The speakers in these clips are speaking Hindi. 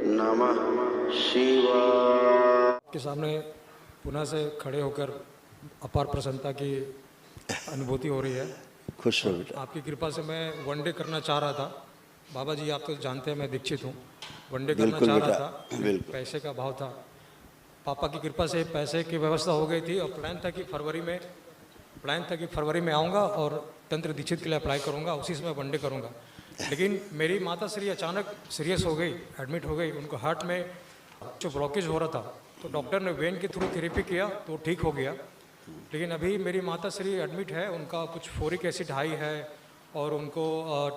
नमः शिवाय। के सामने पुनः से खड़े होकर अपार प्रसन्नता की अनुभूति हो रही है। खुश रहो बेटा। आपकी कृपा से मैं वनडे करना चाह रहा था। बाबा जी आप तो जानते हैं मैं दीक्षित हूँ। वनडे करना बिल्कुल चाह रहा बेटा, था, बिल्कुल। पैसे का भाव था। पापा की कृपा से पैसे की व्यवस्था हो गई थी और प्लान था कि फरवरी में आऊँगा और तंत्र दीक्षित के लिए अप्लाई करूँगा, उसी समय वनडे करूँगा। लेकिन मेरी माता श्री अचानक सीरियस हो गई, एडमिट हो गई। उनको हार्ट में जो ब्लॉकेज हो रहा था तो डॉक्टर ने वेन के थ्रू थेरेपी किया तो ठीक हो गया। लेकिन अभी मेरी माता श्री एडमिट है, उनका कुछ फोरिक एसिड हाई है और उनको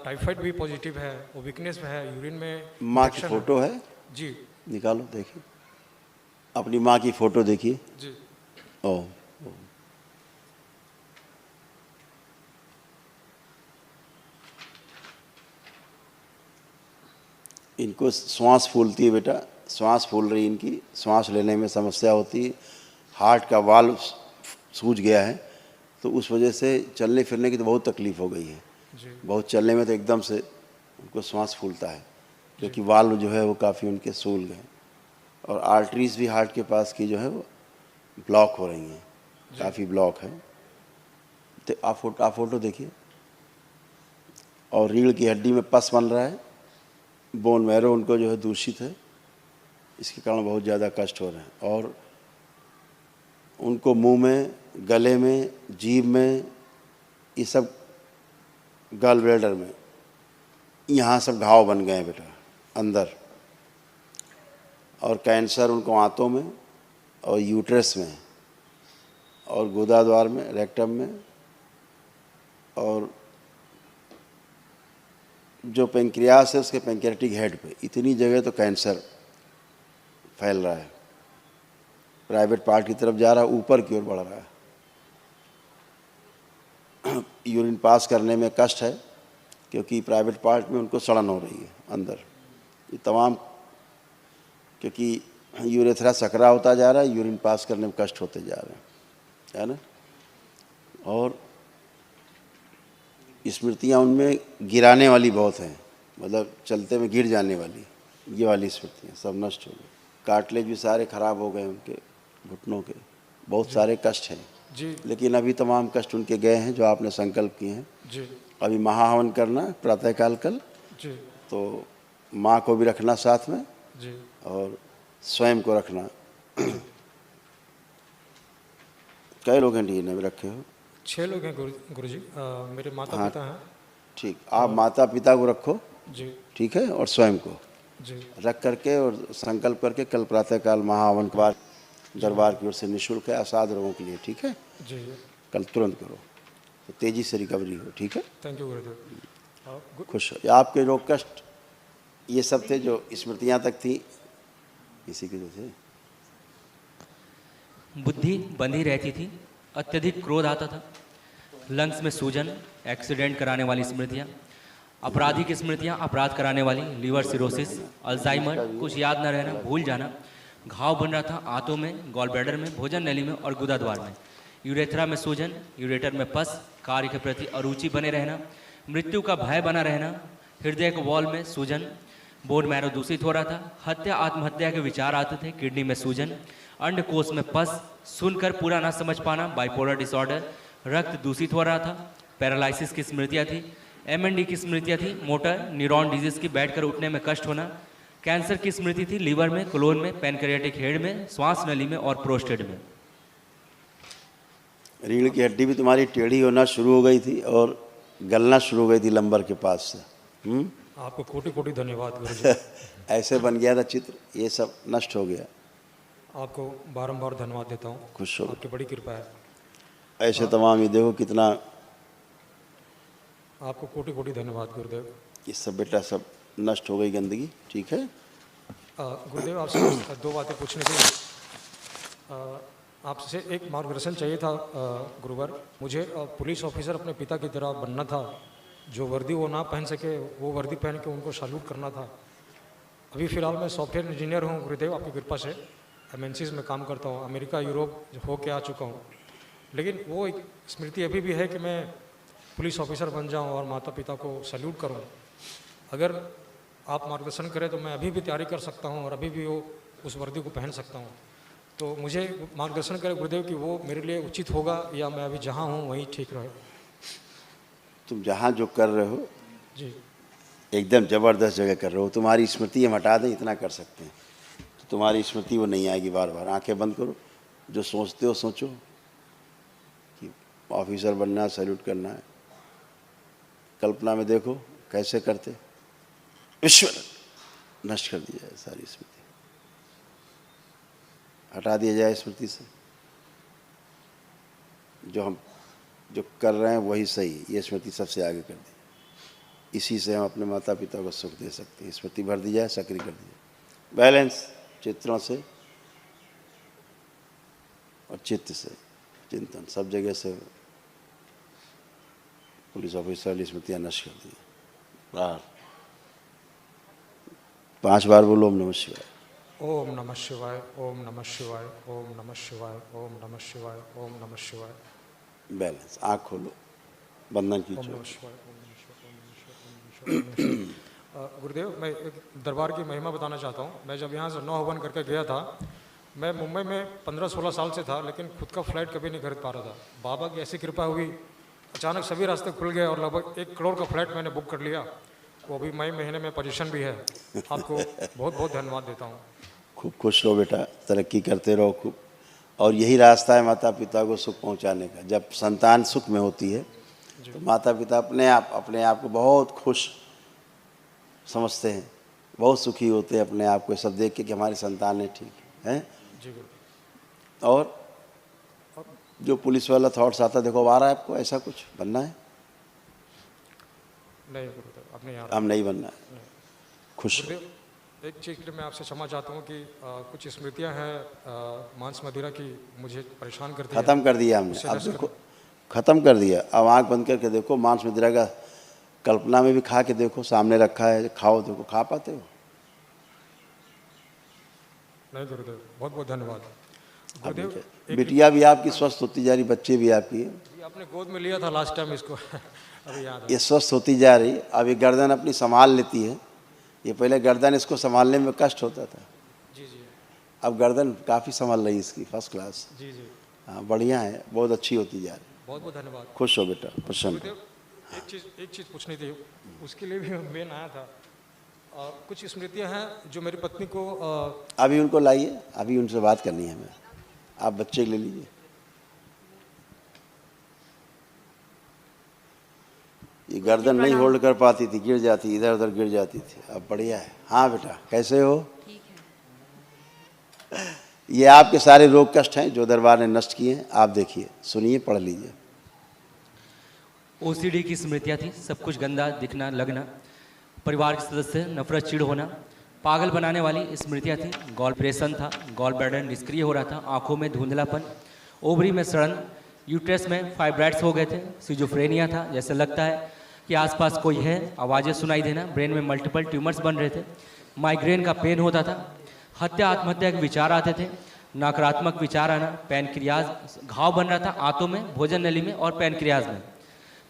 टाइफाइड भी पॉजिटिव है, वो वीकनेस है, यूरिन में माँ की infection फोटो है, जी निकालो देखिए, अपनी माँ की फोटो देखिए। जी। ओ, इनको श्वास फूलती है बेटा, श्वास फूल रही इनकी, श्वास लेने में समस्या होती है, हार्ट का वाल्व सूज गया है तो उस वजह से चलने फिरने की तो बहुत तकलीफ हो गई है। बहुत चलने में तो एकदम से उनको श्वास फूलता है क्योंकि वाल्व जो है वो काफ़ी उनके सूल गए और आर्टरीज भी हार्ट के पास की जो है वो ब्लॉक हो रही हैं, काफ़ी ब्लॉक है। तो आप फोटो देखिए। और रीढ़ की हड्डी में पस बन रहा है, बोन मैरो उनको जो है दूषित है, इसके कारण बहुत ज़्यादा कष्ट हो रहे हैं। और उनको मुंह में, गले में, जीभ में, ये सब गल ब्लैडर में, यहाँ सब घाव बन गए हैं बेटा अंदर। और कैंसर उनको आंतों में और यूट्रस में और गुदाद्वार में, रेक्टम में, और जो पेंक्रियास है उसके पेंक्रियाटिक हेड पे इतनी जगह तो कैंसर फैल रहा है, प्राइवेट पार्ट की तरफ जा रहा है, ऊपर की ओर बढ़ रहा है। यूरिन पास करने में कष्ट है क्योंकि प्राइवेट पार्ट में उनको सड़न हो रही है अंदर। ये तमाम क्योंकि यूरेथ्रा सकरा होता जा रहा है, यूरिन पास करने में कष्ट होते जा रहे हैं, है ना। और स्मृतियाँ उनमें गिराने वाली बहुत हैं, मतलब चलते में गिर जाने वाली, ये वाली स्मृतियाँ सब नष्ट हो गई। कार्टिलेज भी सारे खराब हो गए उनके घुटनों के, बहुत सारे कष्ट हैं जी। लेकिन अभी तमाम कष्ट उनके गए हैं जो आपने संकल्प किए हैं जी अभी महाहवन करना प्रातःकाल कल, जी तो माँ को भी रखना साथ में जी और स्वयं को रखना। कई लोग हैं डीएनए में रखे हो? 6 लोग हैं गुरुजी। मेरे माता हाँ पिता हैं। ठीक, आप माता पिता को रखो, जी ठीक है, और स्वयं को जी रख करके और संकल्प करके कल प्रातःकाल महाहवन के बाद दरबार की ओर से निःशुल्क है असाध रोगों के लिए, ठीक है। जी जी। कल तुरंत करो तो तेजी से रिकवरी हो, ठीक है। थैंक यू गुरुदेव। खुश हो। आपके रोग कष्ट ये सब थे जो स्मृतियाँ तक थी, इसी की वजह से बुद्धि बंधी रहती थी, अत्यधिक क्रोध आता था, लंग्स में सूजन, एक्सीडेंट कराने वाली स्मृतियाँ, अपराधी की स्मृतियाँ, अपराध कराने वाली, लीवर सिरोसिस, अल्जाइमर, कुछ याद न रहना, भूल जाना, घाव बन रहा था आंतों में, गॉल ब्लैडर में, भोजन नली में और गुदाद्वार में, यूरेथ्रा में सूजन, यूरेटर में पस, कार्य के प्रति अरुचि बने रहना, मृत्यु का भय बना रहना, हृदय के वॉल में सूजन, बोन मैरो दूषित हो रहा था, हत्या आत्महत्या के विचार आते थे, किडनी में सूजन, अंडकोश में पस, सुनकर पूरा ना समझ पाना, बाइपोलर डिसऑर्डर, रक्त दूषित हो रहा था, पैरालिसिस की स्मृतियाँ थी, एमएनडी की स्मृतियाँ थी, मोटर न्यूरॉन डिजीज की बैठकर उठने में कष्ट होना, कैंसर की स्मृति थी, लीवर में, कोलोन में, पैनक्रियाटिक हेड में, श्वास नली में और प्रोस्टेट में। रीढ़ की हड्डी भी तुम्हारी टेढ़ी होना शुरू हो गई थी और गलना शुरू हो गई थी लंबर के पास से। आपको कोटि कोटि धन्यवाद गुरुजी। ऐसे बन गया था चित्र, ये सब नष्ट हो गया। आपको बारंबार धन्यवाद देता हूँ, खुश हो। आपकी बड़ी कृपा है। ऐसे तमाम, ये देखो कितना, आपको कोटि कोटि धन्यवाद गुरुदेव। ये सब बेटा सब नष्ट हो गई गंदगी, ठीक है। गुरुदेव आपसे 2 बातें पूछने की। आपसे एक मार्गदर्शन चाहिए था गुरुवर। मुझे पुलिस ऑफिसर अपने पिता की तरह बनना था, जो वर्दी वो ना पहन सके वो वर्दी पहन के उनको सैल्यूट करना था। अभी फ़िलहाल मैं सॉफ्टवेयर इंजीनियर हूँ गुरुदेव, आपकी कृपा से एमएनसीज में काम करता हूँ, अमेरिका यूरोप हो के आ चुका हूँ। लेकिन वो एक स्मृति अभी भी है कि मैं पुलिस ऑफिसर बन जाऊँ और माता पिता को सैल्यूट करूँ। अगर आप मार्गदर्शन करें तो मैं अभी भी तैयारी कर सकता हूँ और अभी भी वो उस वर्दी को पहन सकता हूँ। तो मुझे मार्गदर्शन करें गुरुदेव कि वो मेरे लिए उचित होगा या मैं अभी जहाँ हूँ वहीं ठीक रहे। तुम जहाँ जो कर रहे हो जी एकदम ज़बरदस्त जगह कर रहे हो। तुम्हारी स्मृति हम हटा दें इतना कर सकते हैं, तो तुम्हारी स्मृति वो नहीं आएगी। बार बार आंखें बंद करो, जो सोचते हो सोचो कि ऑफिसर बनना है, सैल्यूट करना है। कल्पना में देखो कैसे करते, ईश्वर नष्ट कर दिया जाए सारी स्मृति, हटा दिया जाए स्मृति से। जो हम जो कर रहे हैं वही सही है, ये स्मृति सबसे आगे कर दी। इसी से हम अपने माता पिता को सुख दे सकते हैं। स्मृति भर दी जाए, सक्रिय कर दी जाए। बैलेंस चित्रों से और चित्त से चिंतन, सब जगह से पुलिस ऑफिसर वाली स्मृतियाँ नष्ट कर दी। बाहर 5 बार बोलो ओम नमः शिवाय। ओम नमः शिवाय, ओम नमः शिवाय, ओम नमः शिवाय, ओम नमः शिवाय, ओम नमः शिवाय। बैलेंस, आँख खोलो, बंधन ओम खींचो। नमः शिवाय, ओम नमः शिवाय, ओम नमः शिवाय, ओम नमः शिवाय। गुरुदेव, मैं एक दरबार की महिमा बताना चाहता हूँ। मैं जब यहाँ से 9 हवन करके गया था, मैं मुंबई में 15-16 साल से था, लेकिन खुद का फ्लाइट कभी नहीं खरीद पा रहा था। बाबा की ऐसी कृपा हुई, अचानक सभी रास्ते खुल गए और लगभग 1 करोड़ का फ्लाइट मैंने बुक कर लिया। वो अभी मई महीने में पोजीशन भी है। आपको बहुत बहुत धन्यवाद देता हूँ। खूब खुश रहो बेटा, तरक्की करते रहो खूब। और यही रास्ता है माता पिता को सुख पहुंचाने का। जब संतान सुख में होती है तो माता पिता अपने आप को बहुत खुश समझते हैं, बहुत सुखी होते हैं अपने आप को सब देख के कि हमारी संतान है ठीक है। जी गुरु। और जो पुलिस वाला थॉट्स आता देखो, आ रहा है आपको ऐसा कुछ बनना है? नहीं गुरुदेव, अब नहीं आ हम रहा। नहीं बनना है। खुश रहो। गुरुदेव, एक चीज़ के लिए मैं आपसे क्षमा चाहता हूँ कि कुछ स्मृतियाँ हैं मांस मदिरा की, मुझे परेशान करती है। ख़त्म कर दिया हमने, उससे अब नष्ट देखो ख़त्म कर दिया। अब आँख बंद करके देखो, मांस मदिरा का कल्पना में भी खा के देखो, सामने रखा है, खाओ, देखो खा पाते हो? नहीं गुरुदेव, बहुत बहुत धन्यवाद। अब गुरुदेव, देखिए, बिटिया भी आपकी स्वस्थ होती जा रही, बच्चे भी आपकी हैं। ये आपने गोद में लिया था लास्ट टाइम इसको अभी याद है। ये स्वस्थ होती जा रही। अब ये गर्दन अपनी संभाल लेती है। ये पहले गर्दन इसको संभालने में कष्ट होता था, जी जी अब गर्दन काफ़ी संभाल रही इसकी, फर्स्ट क्लास। जी जी, हाँ बढ़िया है, बहुत अच्छी होती जा रही। बहुत बहुत धन्यवाद। खुश हो बेटा, प्रसन्न हो। गुरुदेव, एक चीज़ पूछनी थी, उसके लिए भी मैं आया था। कुछ स्मृतियाँ हैं जो मेरी पत्नी को अभी उनको लाइए, अभी उनसे बात करनी है हमें। आप बच्चे ले लीजिए। ये गर्दन नहीं होल्ड कर पाती थी, गिर जाती, इधर उधर गिर जाती थी, अब बढ़िया है। हाँ बेटा, कैसे हो? ठीक है। ये आपके सारे रोग कष्ट हैं जो दरबार ने नष्ट किए हैं। आप देखिए, सुनिए, पढ़ लीजिए। ओसीडी की स्मृतियाँ थी, सब कुछ गंदा दिखना, लगना, परिवार के सदस्य नफरत, चिढ़ होना, पागल बनाने वाली स्मृतियाँ थी। गॉल प्रेशन था, गॉल ब्लैडर निष्क्रिय हो रहा था, आंखों में धुंधलापन, ओवरी में सड़न, यूट्रस में फाइब्राइड्स हो गए थे, सिजोफ्रेनिया था, जैसे लगता है कि आसपास कोई है, आवाज़ें सुनाई देना, ब्रेन में मल्टीपल ट्यूमर्स बन रहे थे, माइग्रेन का पेन होता था, हत्या आत्महत्या के विचार आते थे, नकारात्मक विचार आना, पैनक्रियाज घाव बन रहा था आंतों में, भोजन नली में और पैनक्रियाज में,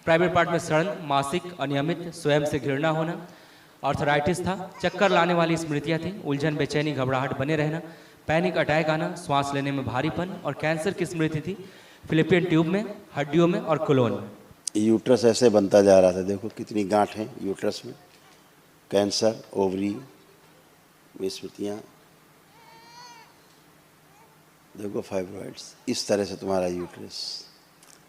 प्राइवेट पार्ट में सड़न, मासिक अनियमित, स्वयं से घृणा होना, आर्थराइटिस था, चक्कर लाने वाली स्मृतियाँ थी, उलझन, बेचैनी, घबराहट बने रहना, पैनिक अटैक आना, श्वास लेने में भारीपन, और कैंसर की स्मृति थी, फिलिपियन ट्यूब में, हड्डियों में और कोलोन में। यूट्रस ऐसे बनता जा रहा था, देखो कितनी गांठ है यूट्रस में, कैंसर, ओवरी में स्मृतियाँ, देखो फाइब्रॉइड्स, इस तरह से तुम्हारा यूट्रस।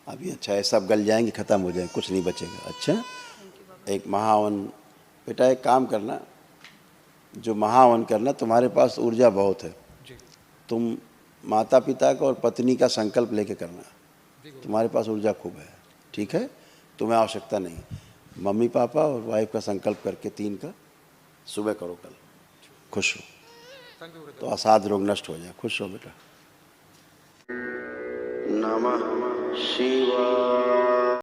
अभी अच्छा है, सब गल जाएंगे, ख़त्म हो जाएंगे, कुछ नहीं बचेगा। अच्छा, एक महावन बेटा, एक काम करना, जो महावन करना, तुम्हारे पास ऊर्जा बहुत है, जी तुम माता पिता का और पत्नी का संकल्प लेके करना, तुम्हारे पास ऊर्जा खूब है, ठीक है? तुम्हें आवश्यकता नहीं, मम्मी पापा और वाइफ का संकल्प करके 3 का सुबह करो कल। खुश हो थैंक यू गुरुदेव। तो असाध रोग नष्ट हो जाए। खुश हो बेटा। नमः शिवाय।